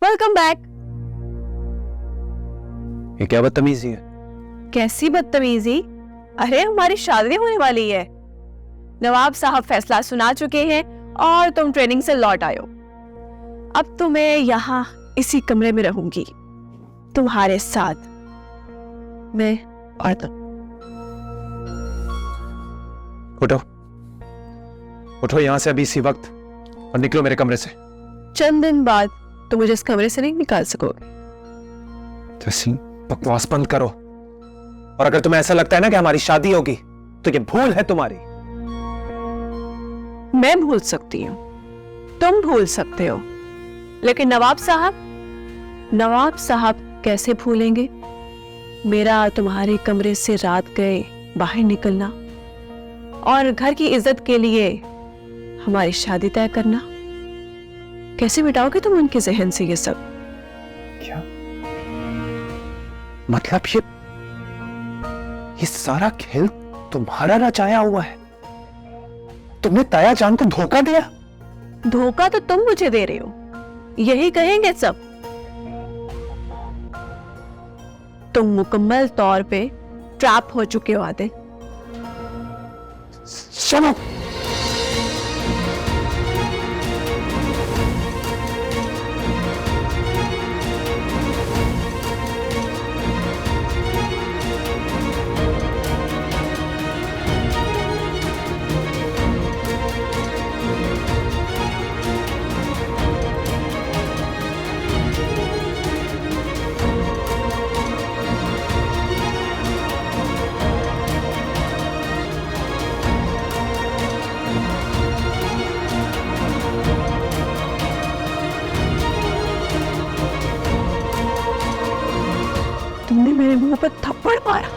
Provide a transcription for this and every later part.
Welcome back. ये क्या बदतमीजी है? कैसी बदतमीजी? अरे हमारी शादी होने वाली है। नवाब साहब फैसला सुना चुके हैं और तुम ट्रेनिंग से लौट आए हो। अब तो मैं यहाँ इसी कमरे में रहूंगी तुम्हारे साथ, मैं और तुम। उठो उठो यहाँ से अभी इसी वक्त और निकलो मेरे कमरे से। चंद दिन बाद तुम मुझे इस कमरे से नहीं निकाल सकोगे। तहसीन, बकवास बंद करो। और अगर तुम्हें ऐसा लगता है ना कि हमारी शादी होगी तो ये भूल है तुम्हारी। मैं भूल सकती हूँ, तुम भूल सकते हो, लेकिन नवाब साहब कैसे भूलेंगे मेरा तुम्हारे कमरे से रात गए बाहर निकलना और घर की इज्जत के लिए हमारी शादी तय करना? कैसे मिटाओगे तुम उनके जहन से ये सब? क्या मतलब? ये सारा खेल तुम्हारा रचाया हुआ है? तुमने ताया जान को धोखा दिया? धोखा तो तुम मुझे दे रहे हो, यही कहेंगे सब। तुम मुकम्मल तौर पे ट्रैप हो चुके हो आदिल। चलो तुमने मेरे मुंह पर थप्पड़ मारा।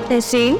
तहसीन,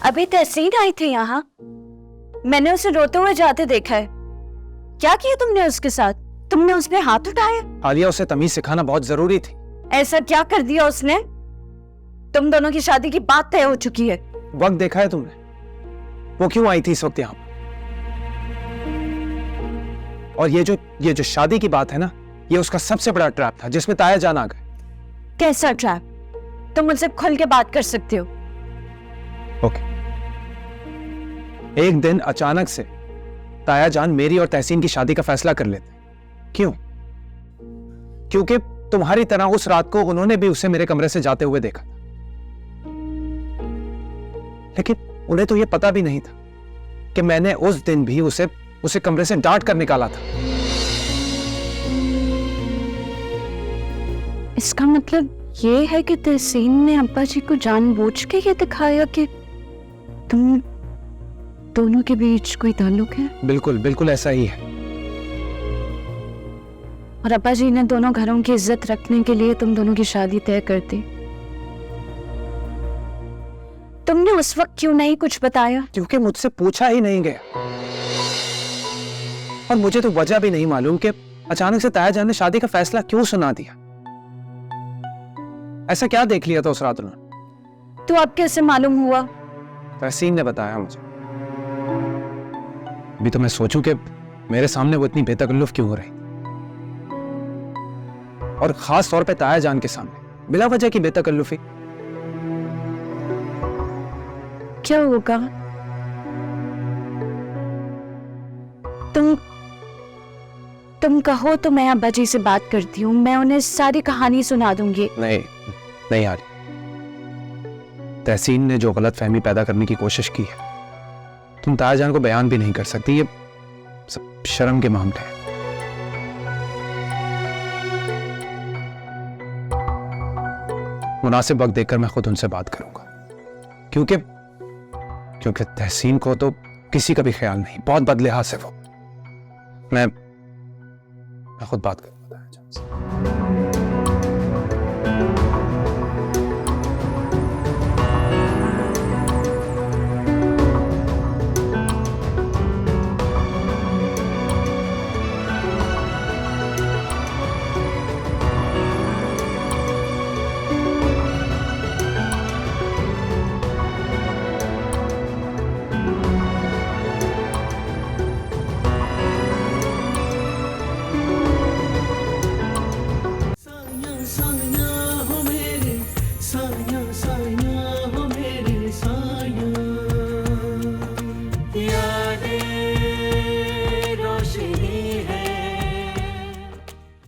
अभी तहसीन आई थी यहाँ, मैंने उसे रोते हुए जाते देखा है। क्या किया तुमने उसके साथ? तुमने उस पे हाथ उठाया? आलिया, उसे तमीज सिखाना बहुत जरूरी थी। ऐसा क्या कर दिया उसने? तुम दोनों की शादी की बात तय हो चुकी है। वक्त देखा है तुमने? वो क्यों आई थी इस वक्त यहाँ? और ये जो शादी की बात है ना, ये उसका सबसे बड़ा ट्रैप था जिसमें ताया जान आ गए। कैसा ट्रैप? तुम मुझसे खुल के बात कर सकते हो। ओके। एक दिन अचानक से ताया जान मेरी और तहसीन की शादी का फैसला कर लेते। क्यों? क्योंकि तुम्हारी तरह उस रात को उन्होंने भी उसे मेरे कमरे से जाते हुए देखा था। लेकिन उन्हें तो यह पता भी नहीं था कि मैंने उस दिन भी उसे कमरे से डांट कर निकाला था। इसका मतलब ये है कि तहसीन ने अब्बा जी को जानबूझ के ये दिखाया कि तुम दोनों के बीच कोई ताल्लुक है? बिल्कुल बिल्कुल ऐसा ही है। और अब्बा जी ने दोनों घरों की इज्जत रखने के लिए तुम दोनों की शादी तय कर दी। तुमने उस वक्त क्यों नहीं कुछ बताया? क्योंकि मुझसे पूछा ही नहीं गया, और मुझे तो वजह भी नहीं मालूम कि अचानक से ताया जान ने शादी का फैसला क्यों सुना दिया। ऐसा क्या देख लिया था उस रात उन्होंने? तो अब कैसे मालूम हुआ? तहसीन ने बताया मुझे। अभी तो मैं सोचूं कि मेरे सामने वो इतनी बेतकल्लुफ क्यों हो रही, और खास तौर पे ताया जान के सामने बिला वजह की बेतकल्लुफी। क्या होगा? तुम कहो तो मैं अब्बा जी से बात करती हूँ, मैं उन्हें सारी कहानी सुना दूंगी। नहीं आ रही। तहसीन ने जो गलत फहमी पैदा करने की कोशिश की है, तुम ताया जान को बयान भी नहीं कर सकती। ये सब शर्म के मामले हैं। मुनासिब वक्त देखकर मैं खुद उनसे बात करूंगा, क्योंकि तहसीन को तो किसी का भी ख्याल नहीं, बहुत बदलिहाज है वो। मैं खुद बात करूंगा ताया जान से।